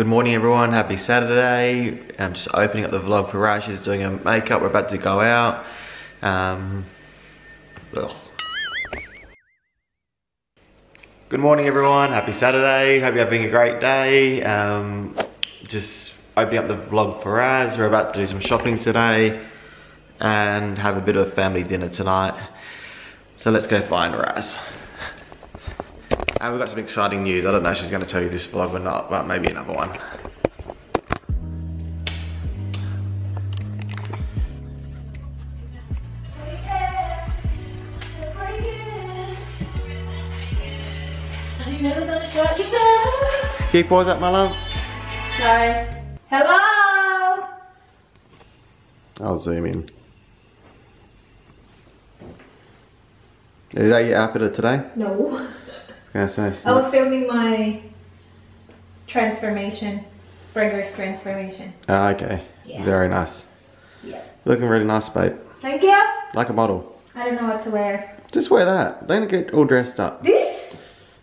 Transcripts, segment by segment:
Good morning everyone, happy Saturday. I'm just opening up the vlog for Raj. She's doing her makeup, we're about to go out. Good morning everyone, happy Saturday. Hope you're having a great day. Just opening up the vlog for Raz. We're about to do some shopping today and have a bit of a family dinner tonight. So let's go find Raz. And we've got some exciting news. I don't know if she's going to tell you this vlog or not, but maybe another one. I'm never gonna shut you down. Can you pause that, my love? Sorry. Hello! I'll zoom in. Is that your outfit of today? No. I was filming my transformation. Burger's transformation. Oh, okay. Yeah. Very nice. Yeah. Looking really nice, babe. Thank you. Like a model. I don't know what to wear. Just wear that. Don't get all dressed up. This?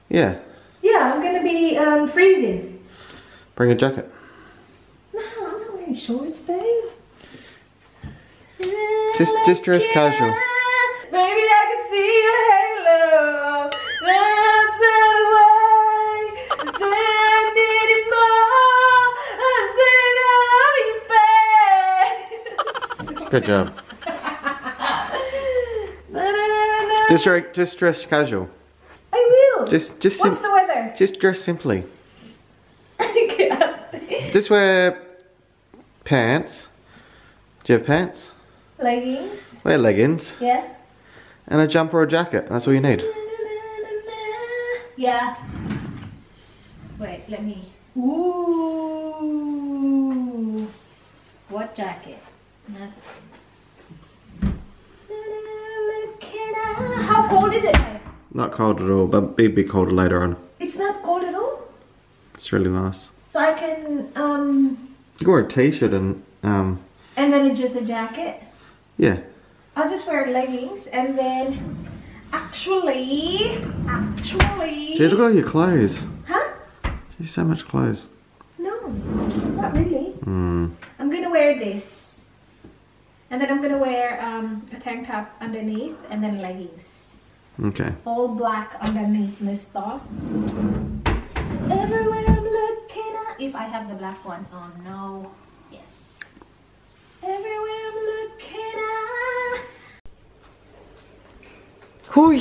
Yeah. Yeah, I'm gonna be freezing. Bring a jacket. No, I'm not wearing shorts, babe. Just dress casual. Maybe I can see your halo. That's the way. I need it more. I said I love you, babe. Good job. Just dress casual. I will. Just What's the weather? Just dress simply. Just wear pants. Do you have pants? Leggings. Wear leggings. Yeah. And a jumper or a jacket. That's all you need. Yeah. Wait, let me. Ooh. What jacket? Nothing. How cold is it? Not cold at all, but be colder later on. It's not cold at all? It's really nice. So I can You can wear a t-shirt and then it's just a jacket? Yeah. I'll just wear leggings and then actually Gee, look at all your clothes. Huh? Gee, so much clothes. No, not really. I'm gonna wear this. And then I'm gonna wear a tank top underneath and then leggings. Okay. All black underneath this top. Everywhere I'm looking at. If I have the black one. Oh no. Yes. Everywhere I'm looking at. Huy.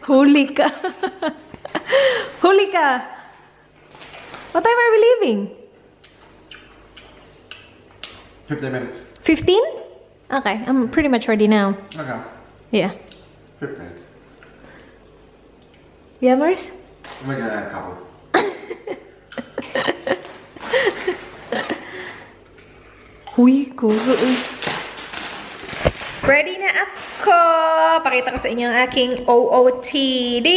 Huli ka. Huli ka. What time are we leaving? 15 minutes. 15? Okay, I'm pretty much ready now. Okay. Yeah. 15. Yeah, Mars? I'm gonna add a couple. Huy, kulo. Ready na ako! Pakita ko sa inyo ang aking OOTD.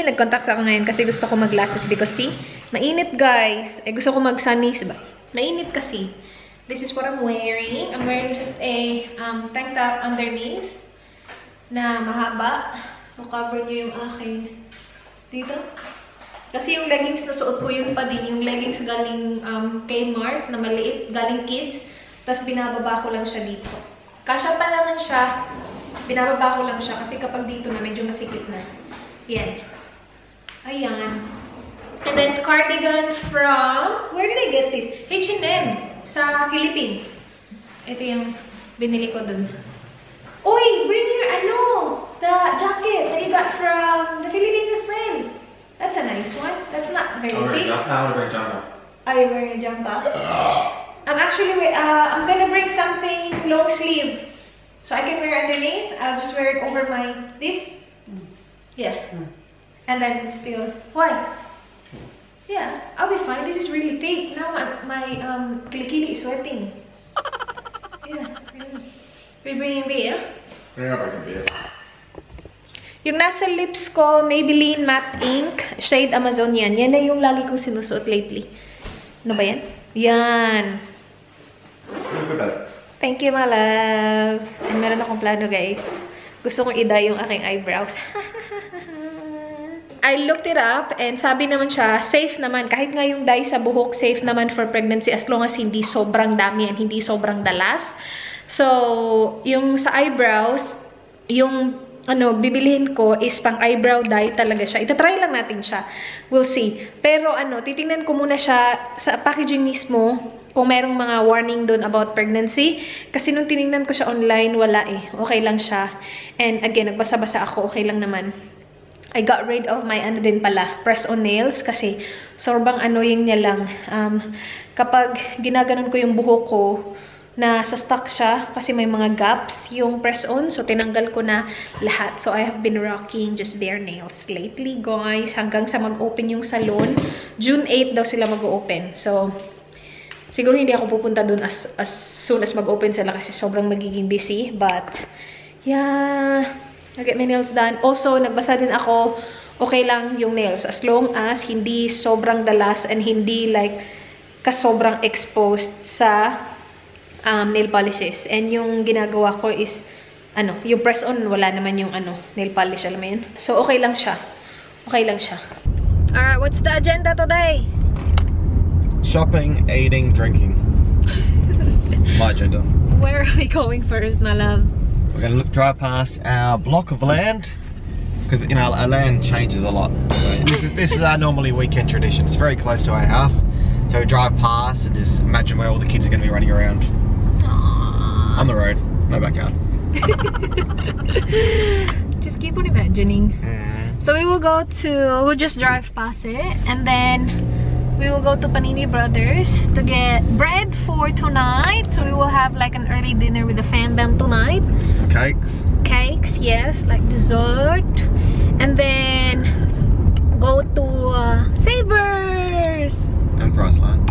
Nag-contact ako ngayon kasi gusto ko mag-glasses because see, mainit guys. Eh gusto ko mag-sunnies ba? Mainit kasi. This is what I'm wearing. I'm wearing just a tank top underneath na mahaba. So cover nyo yung aking dito. Kasi yung leggings na suot ko yun pa din. Yung leggings galing Kmart na maliit, galing kids. Tapos binababa ko lang siya dito. Kasya pa naman siya. Binababa ko lang siya kasi kapag dito na medyo masikip na. Yan. Ayan. And then cardigan from... Where did I get this? H&M. Sa Philippines. Ito yung binili ko dun. Uy! Bring your the jacket that you got from the Philippines as well. That's a nice one. That's not very big. I'm wearing a jumper. Are you wearing a jumper? I'm actually I'm gonna bring something long sleeve. So I can wear underneath. I'll just wear it over this. Yeah. And then still. Why? Yeah, I'll be fine. This is really thick. Now my kilikili is sweating. Yeah. We bringing beer? Bring up some beer. Yung nasa lips ko, Maybelline Matte Ink, shade Amazonian. Yan na yung lagi kong sinusuot lately. Ano ba yan? Yan. Thank you, my love. And meron akong plano, guys. Gusto kong i-dye yung aking eyebrows. I looked it up and sabi naman siya, safe naman. Kahit nga yung dye sa buhok, safe naman for pregnancy as long as hindi sobrang dami and hindi sobrang dalas. So, yung sa eyebrows, yung bibilihin ko is pang eyebrow dye talaga siya. Itatry lang natin siya. We'll see. Pero titingnan ko muna siya sa packaging mismo kung merong mga warning doon about pregnancy. Kasi nung tinignan ko siya online, wala eh. Okay lang siya. And again, nagbasa-basa ako, okay lang naman. I got rid of my press-on nails kasi sobrang annoying niya lang. Kapag ginaganon ko yung buhok ko, nasa stuck siya kasi may mga gaps yung press-on. So, tinanggal ko na lahat. So, I have been rocking just bare nails lately, guys. Hanggang sa mag-open yung salon. June 8 daw sila mag-open. So, siguro hindi ako pupunta dun as soon as mag-open sila kasi sobrang magiging busy. But, yeah... I get my nails done. Also, nagbasa din ako, okay lang yung nails as long as hindi sobrang dalas and hindi like kasobrang exposed sa nail polishes. And yung ginagawa ko is, yung press-on, wala naman yung nail polish, alam mo yun? So, okay lang siya. Okay lang siya. Alright, what's the agenda today? Shopping, eating, drinking. It's my agenda. Where are we going first, my love? We're going to drive past our block of land because our land changes a lot. So this is our normally weekend tradition. It's very close to our house, so we drive past and just imagine where all the kids are going to be running around. Aww. On the road, no backyard. Just keep on imagining. So we'll just drive past it and then we will go to Panini Brothers to get bread for tonight. So we will have like an early dinner with the fandom tonight. Some cakes. Cakes, yes, like dessert. And then go to Savers. And Priceline.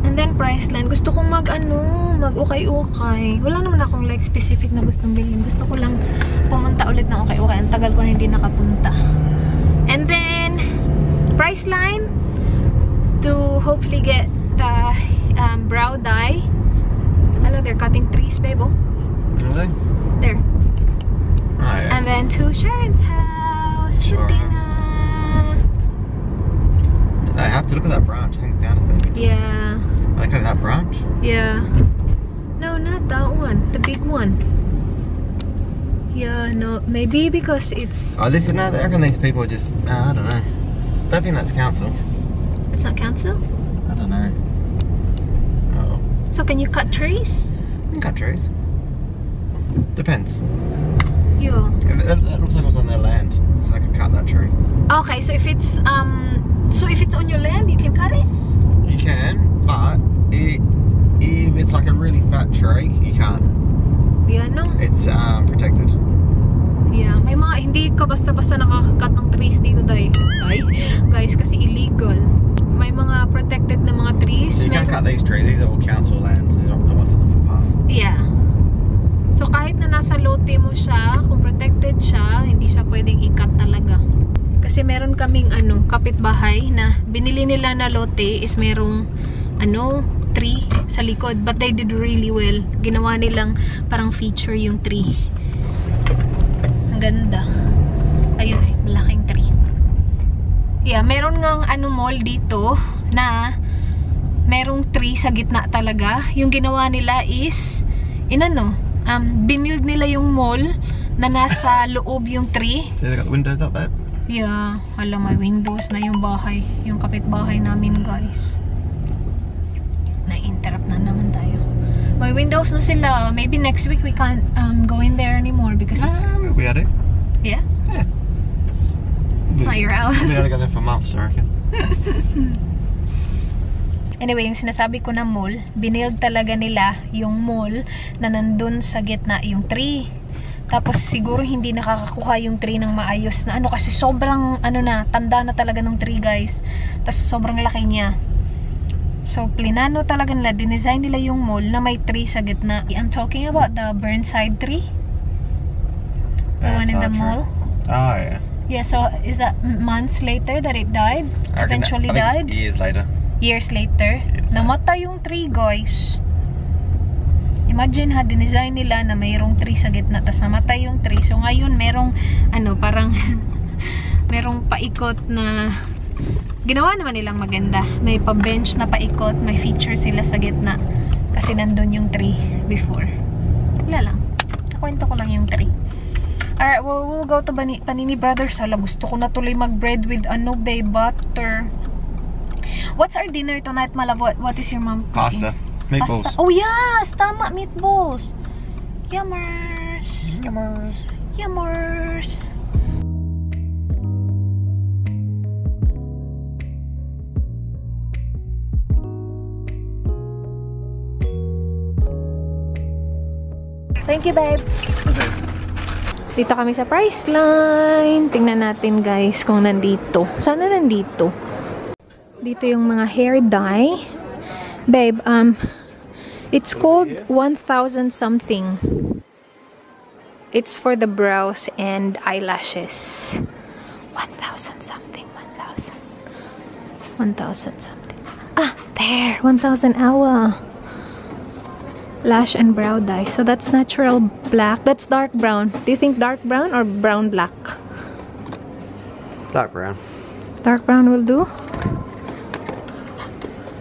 And then Priceline. Gusto kong mag-ukay ukay. Wala naman akong like specific na gustong bilhin. Gusto ko lang pumunta ulit ng ukay ukay. Ang tagal ko na hindi nakapunta. And then Priceline. To hopefully get the brow dye. Hello, they're cutting trees, babe. Oh. Are they? There. Oh, yeah. And then to Sharon's house for dinner. I have to look at that branch. It hangs down a bit. Yeah. Look at that branch? Yeah. No, not that one. The big one. Yeah, no. Maybe because it's... Oh, listen, I reckon these people are just... I don't know. Don't think that's council. It's not council? I don't know. Oh. So can you cut trees? You can cut trees. Depends. Yeah. That looks like it was on their land, so I could cut that tree. Okay, so if it's on your land, you can cut it? You can, but if it's like a really fat tree, you can't. Yeah, no? It's protected. Yeah, may mga hindi ka basta-basta nakakakat ng trees dito guys, kasi illegal. May mga protected na mga trees. So you can't cut these trees, these are all council lands, these are the ones on the footpath. Yeah. So kahit na nasa lote mo siya, kung protected siya, hindi siya pwedeng i-cut talaga. Kasi meron kaming kapitbahay na binili nila na lote is merong tree sa likod, but they did really well. Ginawa nilang parang feature yung tree. Ang ganda. Ayun malaking tree. Yeah, meron ngang mall dito na merong tree sa gitna talaga. Yung ginawa nila is binild nila yung mall na nasa loob yung tree. So they got the windows up there? Yeah, alam, may windows na yung bahay, yung kapitbahay namin, guys. Na-interrupt na naman tayo. May windows na sila. Maybe next week we can't go in there anymore because it's... we had it. Yeah? Yeah. It's not your house. We only got there for months, I reckon. Anyway, yung sinasabi ko na mall, binild talaga nila yung mall na nandun sa gitna yung tree. Tapos siguro hindi nakakakuha yung tree ng maayos na kasi sobrang tanda na talaga ng tree, guys. Tapos sobrang laki niya. So plinano talaga nila, dinesign nila yung mall na may tree sa gitna. I'm talking about the Burnside tree. The one in the mall. Oh yeah. Yeah, so is that months later that it died? Eventually died? Years later. Years later. Namatay yung tree, guys. Imagine dinesign nila na mayroong tree sa gitna, tapos namatay yung tree. So ngayon merong parang merong paikot na ginawa naman nilang maganda. May pa-bench na paikot, may feature sila sa gitna. Kasi nandun yung tree before. Wala lang. Nakwento ko lang yung tree. Alright, we'll go to Panini Brothers. Hala, gusto ko na tuloy mag-bread with ano, babe, butter. What's our dinner tonight, my love? What is your mom cooking? Pasta. Meatballs. Pasta. Oh, yes! Tama, meatballs. Yummers. Yummers. Yummers. Thank you, babe. Okay. Dito kami sa Priceline. Tingnan natin, guys, kung nandito. Sana nandito. Dito yung mga hair dye. Babe, it's called 1,000 something. It's for the brows and eyelashes. 1,000 something. 1,000. 1,000 something. Ah, there. 1,000 awa. Lash and brow dye. So that's natural black. That's dark brown. Do you think dark brown or brown black? Dark brown. Dark brown will do?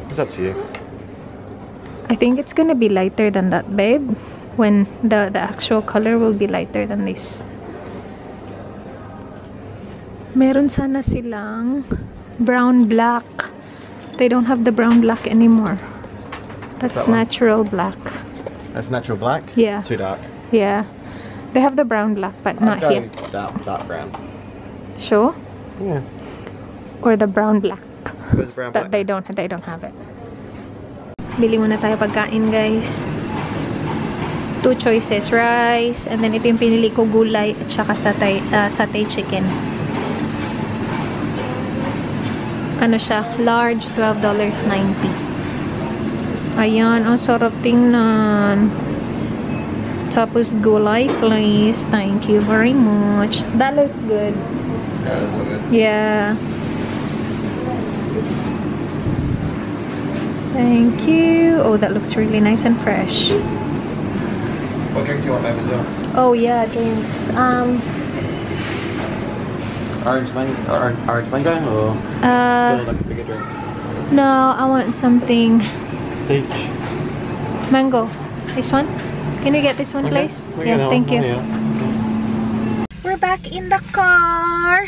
It's up to you. I think it's gonna be lighter than that, babe. When the actual color will be lighter than this. Meron sana silang brown black. They don't have the brown black anymore. That's That one? natural black. That's natural black? Yeah. Too dark. Yeah. They have the brown black, but not I'd here. go dark brown. Sure? Yeah. Or the brown black. Where's the brown That black? they don't have it. Bili muna tayo pagkain, guys. 2 choices, rice, and then ito yung pinili ko, gulay at saka satay chicken. Ano siya? Large, $12.90. Ayan, ang sarap tingnan. Tapos gulay, please. Thank you very much. That looks good. Yeah, that's all good. Yeah. Thank you. Oh, that looks really nice and fresh. What drink do you want, babe, as well? Oh yeah, drinks. Orange mango or like a bigger drink? No, I want something. Peach. Mango. This one? Can you get this one, Okay. please? We Yeah, get that thank one. you. Oh, yeah. We're back in the car.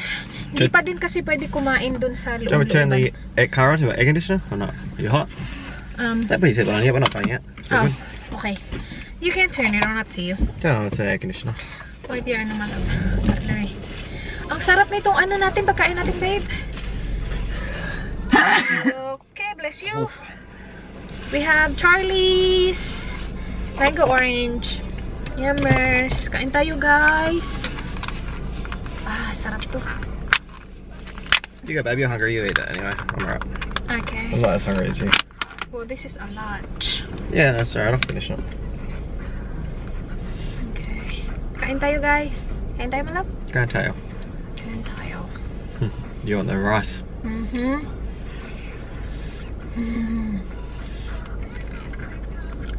Hindi pa din kasi pwede kumain dun sa loob. Do you want to turn the car on to an air conditioner or not? Are you hot? That beats it on yet. We're not playing yet. So good. Okay. You can turn it on, up to you. No, it's an air conditioner. Pwede ano naman. Ang sarap nitong ano natin, pagkain natin, babe. Okay, bless you. We have Charlie's mango orange. Yummers. Kain tayo, guys. Ah, sarap to. You go, babe. You're hungry. You eat it anyway. I'm alright. Okay. I'm not as hungry as you. Well, this is a lot. Yeah, that's alright. I'll finish it. Okay. Kain tayo, guys. Kain tayo, malap. Go and tail. Kain tayo. You want the rice?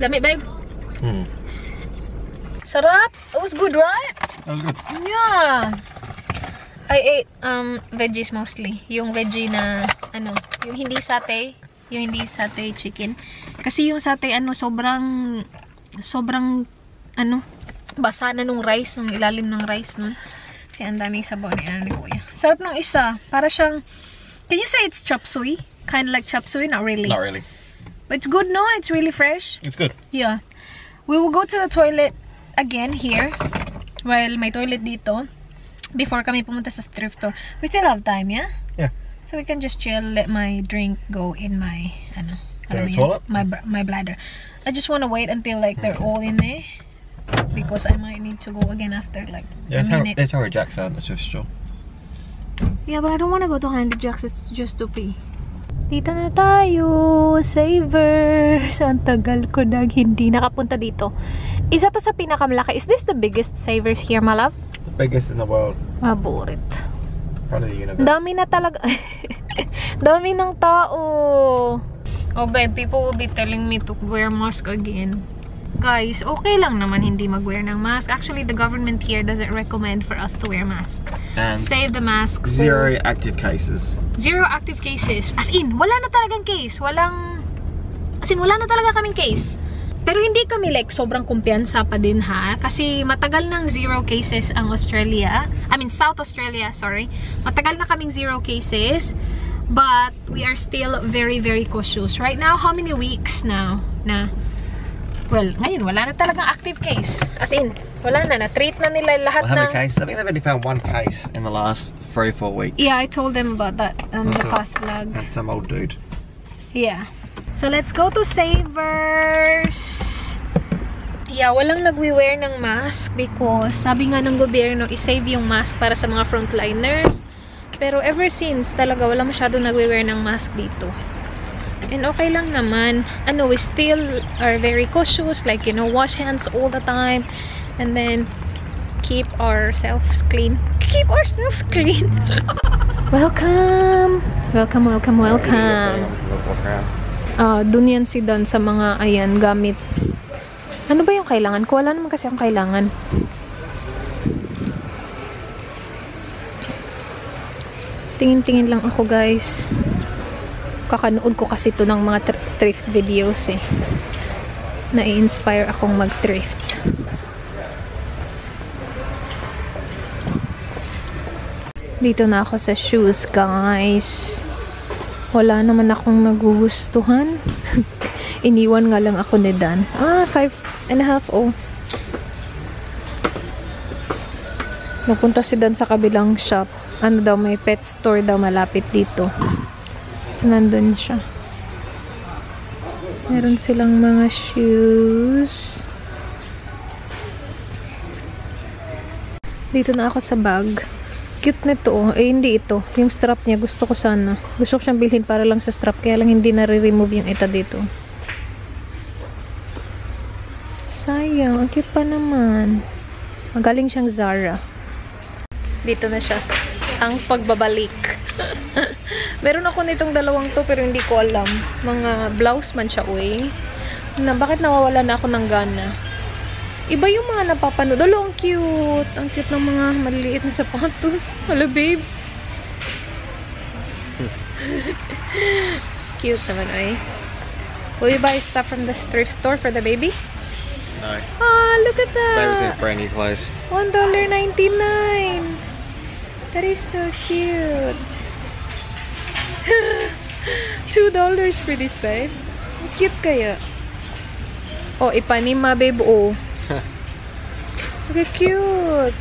Lami, babe. Sarap. It was good, right? That was good. Yeah. I ate veggies mostly. Yung veggie na ano, yung hindi satay chicken. Kasi yung satay ano sobrang ano basa na nung rice, nung ilalim ng rice nun. Kasi ang daming sabaw ni Kuya. Sarap ng isa. Para siyang, can you say it's chop suey? Kind of like chop suey? Not really. Not really. But it's good, no? It's really fresh. It's good. Yeah. We will go to the toilet again here. While may toilet dito. Before kami pumunta sa thrift store. We still have time, yeah? Yeah. So we can just chill, let my drink go in my, ano mo yan? toilet? My bladder. I just want to wait until like they're all in there. Because I might need to go again after like a minute. There's Harry Jack's out in the thrift store. Yeah, but I don't want to go to Handy Jack's just to pee. Dito na tayo, Saver. So, ang tagal ko hindi nakapunta dito. Isa to sa pinakamalaki. Is this the biggest Savers here, my love? The biggest in the world. Maburit. Probably the universe. Dami na talaga. Dami ng tao. Oh, babe, people will be telling me to wear mask again. Guys, okay lang naman hindi mag-wear ng mask. Actually, the government here doesn't recommend for us to wear mask. And save the mask. Zero active cases. Zero active cases. As in, wala na talagang case. Wala na talaga kaming case. Pero hindi kami like sobrang kumpiyansa pa din ha. Kasi matagal nang zero cases ang South Australia, sorry. Matagal na kaming zero cases. But we are still very, very cautious. Right now, how many weeks now well, ngayon, wala na talagang active case. As in, wala na. Na-treat na nila lahat how many cases? I think they've only found one case in the last 3 or 4 weeks. Yeah, I told them about that on the past vlog. That's some old dude. Yeah. So, let's go to Savers. Yeah, walang nagwi-wear ng mask because sabi nga ng gobyerno, i-save yung mask para sa mga frontliners. Pero ever since, talaga wala masyado nagwi-wear ng mask dito. And okay lang naman. We still are very cautious. Like, wash hands all the time. And then, keep ourselves clean. Keep ourselves clean. Welcome! Welcome, welcome, welcome. Dun yan si Dan sa mga, gamit. Ano ba yung kailangan ko? Wala naman kasi akong kailangan. Tingin-tingin lang ako, guys. Kakanood ko kasi ito ng mga thrift videos eh. Na-inspire akong mag-thrift. Dito na ako sa shoes, guys. Wala naman akong nagugustuhan. Iniwan nga lang ako ni Dan. 5.5, oh. Napunta si Dan sa kabilang shop. May pet store daw malapit dito. So, nandun siya. Meron silang mga shoes. Dito na ako sa bag. Cute na ito. Hindi ito. Yung strap niya, gusto ko sana. Gusto ko siyang bilhin para lang sa strap. Kaya lang hindi na-remove yung ita dito. Sayang. Ang cute pa naman. Magaling siyang Zara. Dito na siya. Ang pagbabalik. Meron ako nitong dalawang to pero hindi ko alam. Mga blouse man siya, bakit nawawala na ako ng gana? Iba yung mga napapanood. Ang cute. Ang cute ng mga maliliit na sapatos. Hello, babe. Cute naman, Will you buy stuff from the thrift store for the baby? No. Look at that. Baby's in brand new clothes. $1.99. That is so cute. $2 for this, babe. Cute kaya. Ipanima, babe. Look cute.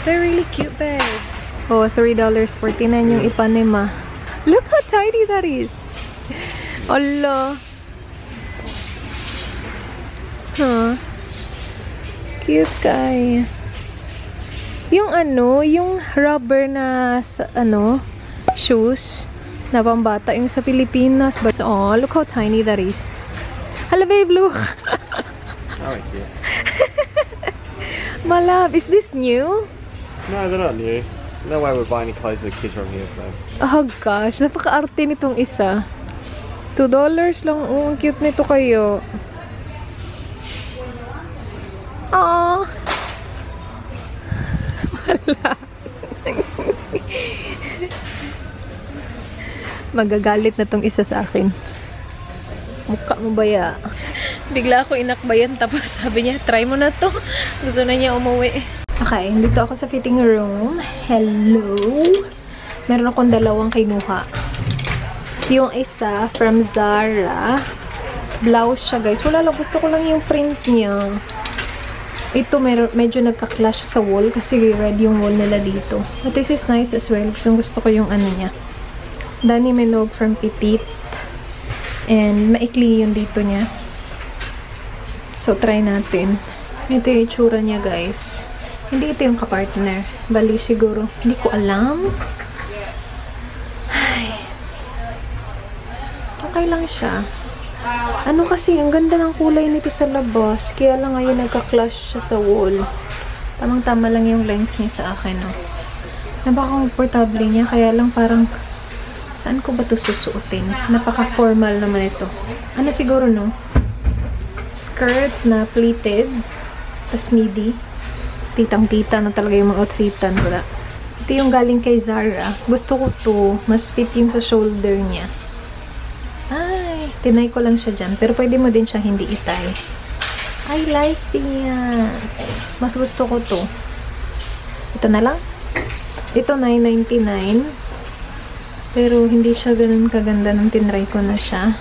They're really cute, babe. $3.49 yung ipanima. Look how tiny that is. Allah. Cute kaya. Yung rubber na shoes na pambata yung sa Pilipinas. But, look how tiny that is. Hello, babe, look. Cute. My love, is this new? No, they're not new. No way we're buying any clothes for the kids from here, so. Oh gosh, napaka-arte nitong isa. $2 lang. Ang cute nito kayo. Wala. Magagalit na tong isa sa akin. Mukha mo ba ya? Bigla ako inakbayan tapos sabi niya, try mo na to. Gusto na niya umuwi. Okay, dito ako sa fitting room. Hello! Meron akong dalawang kinuha. Yung isa from Zara. Blouse siya, guys. Wala lang. Gusto ko lang yung print niya. Ito medyo nagka-clash sa wall kasi red yung wall nila dito. But this is nice as well. Gusto ko yung niya. Dani Minogue from Petite. And maikli yung dito niya. So, try natin. Ito yung itsura niya, guys. Hindi ito yung kapartner. Bali siguro. Hindi ko alam. Ay. Okay lang siya. Kasi, ang ganda ng kulay nito sa labas. Kaya lang ngayon nagka-clash siya sa wall. Tamang-tama lang yung length niya sa akin, Napaka-comfortable niya. Kaya lang parang, saan ko ba ito susuotin? Napaka-formal naman ito. Siguro, skirt na pleated. Tas midi. Titang-tita na talaga yung mga outfitan. Wala. Ito yung galing kay Zara. Gusto ko to. Mas fit yung sa shoulder niya. Ay, tinay ko lang siya dyan. Pero pwede mo din siya hindi itay. I like this. Mas gusto ko to. Ito na lang. Ito, $9.99. Pero hindi siya ganun kaganda nung tinry ko na siya.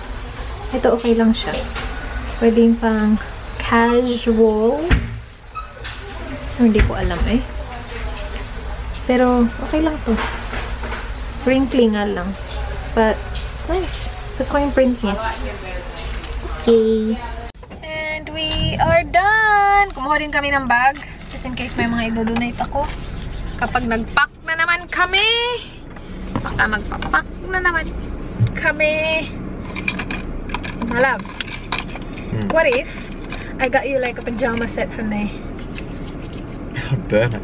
Ito, okay lang siya. Pwede yung pang casual. Hindi ko alam eh. Pero, okay lang to. Wrinkly nga lang. But, it's nice. Gusto ko yung print niya. Okay. And we are done! Kumuha din kami ng bag. Just in case may mga i-donate ako. Kapag nag-pack na naman kami. Baka magpapack na naman kami. My love. What if I got you like a pajama set from there? I'd burn it.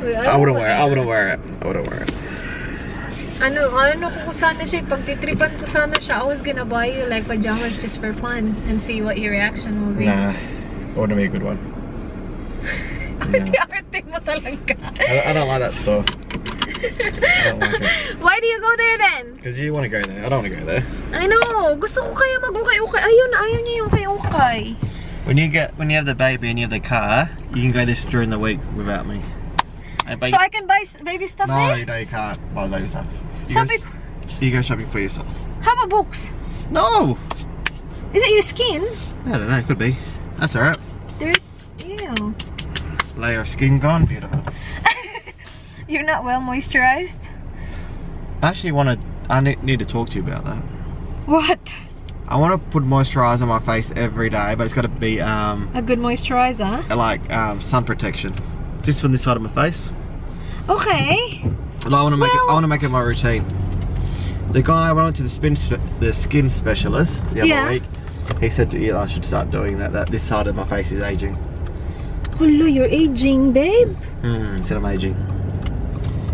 I wouldn't wear it. I wouldn't wear it. I wouldn't wear it. Ano ko sana siya, pagtitripan ko sana siya, I was gonna buy you like pajamas just for fun and see what your reaction will be. Nah, it wouldn't be a good one. Arte mo talaga. I don't like that store. I don't like it. Why do you go there then? Because you want to go there. I don't want to go there. I know. Gusto ko kaya mag-ukay ukay. Ayaw niya yung ukay. When you have the baby and you have the car, you can go this during the week without me. So I can buy baby stuff there? No, you can't buy baby stuff. You go shopping for yourself. How about books? No! Is it your skin? I don't know, it could be. That's alright. Ew. Layer of skin gone, beautiful. You're not well moisturized? I need to talk to you about that. What? I want to put moisturizer on my face every day, but it's got to be a good moisturizer? Like sun protection. Just from this side of my face. Okay. Well, I want to make it my routine. The guy I went to the skin specialist the other week. He said I should start doing that. That this side of my face is aging. Oh, you're aging, babe. He said I'm aging.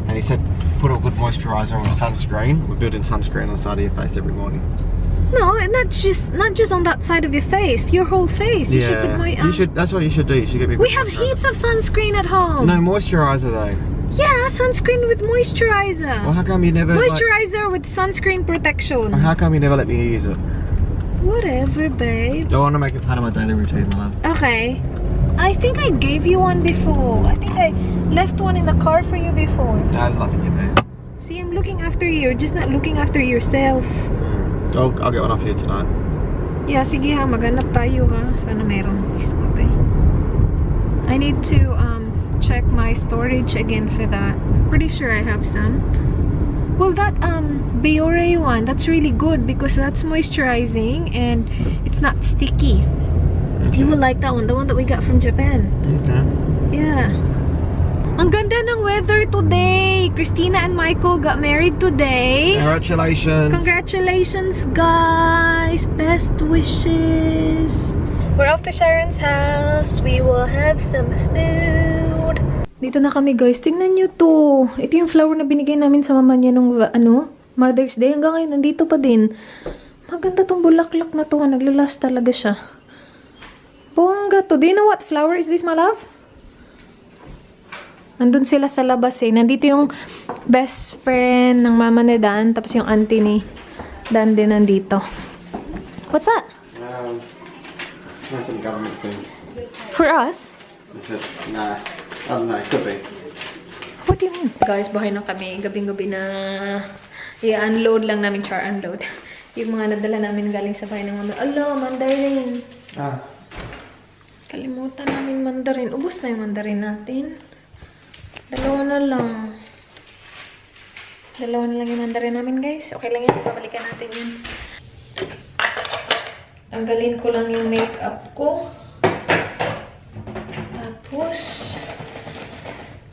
And he said put a good moisturizer on sunscreen. We're building sunscreen on the side of your face every morning. No, and that's not just on that side of your face. Your whole face. You should put that's what you should do. You should get me. We have heaps of sunscreen at home. No moisturizer though. Yeah, sunscreen with moisturizer. Well, how come you never moisturizer with sunscreen protection? How come you never let me use it? Whatever, babe. I want to make it part of my daily routine, my love. Okay. I think I gave you one before. I think I left one in the car for you before. No, there's nothing in there. See, I'm looking after you. You're just not looking after yourself. I'll get one off you tonight. Yeah, sige ha. Maghanap tayo ha. Sana mayroong biskot eh. I need to check my storage again for that. Pretty sure I have some. Well, that Biore one, that's really good because that's moisturizing and it's not sticky. Okay. You will like that one, the one that we got from Japan. Okay. Yeah. Ang ganda ng weather today. Christina and Michael got married today. Congratulations. Congratulations, guys. Best wishes. We're off to Sharon's house. We will have some food. Dito na kami, guys. Tingnan nyo to. Ito yung flower na binigay namin sa mama niya nung Mother's Day. Hanggang ngayon, nandito pa din. Maganda tong bulaklak na to. Naglalast talaga siya. Bongga to. Do you know what flower is this, my love? Nandun sila sa labas eh. Nandito yung best friend ng mama ni Dan. Tapos yung auntie ni Dan din nandito. What's that? That's some government thing. For us? I said, nah. I don't know. It could be. What do you mean? Guys, bahay na kami. Gabing-gabi na. I-unload lang namin. Unload. Yung mga nadala namin galing sa bahay ng mama. Ala, mandarin. Kalimutan namin mandarin. Ubus na yung mandarin natin. Dalawa na lang yung mandarin namin, guys. Okay lang yan. Pabalikan natin yun. Tanggalin ko lang yung makeup ko. Tapos,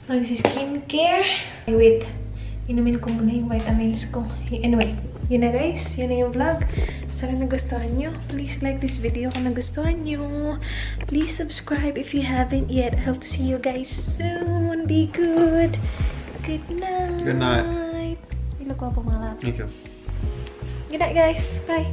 magsi-skincare. Wait. Inumin ko muna yung vitamins ko. Anyway, yun na, guys. Yun na yung vlog. Sana nagustuhan nyo. Please like this video kung nagustuhan nyo. Please subscribe if you haven't yet. I hope to see you guys soon. Be good. Good night. Good night. You look well, mga love. Thank you. Good night, guys. Bye.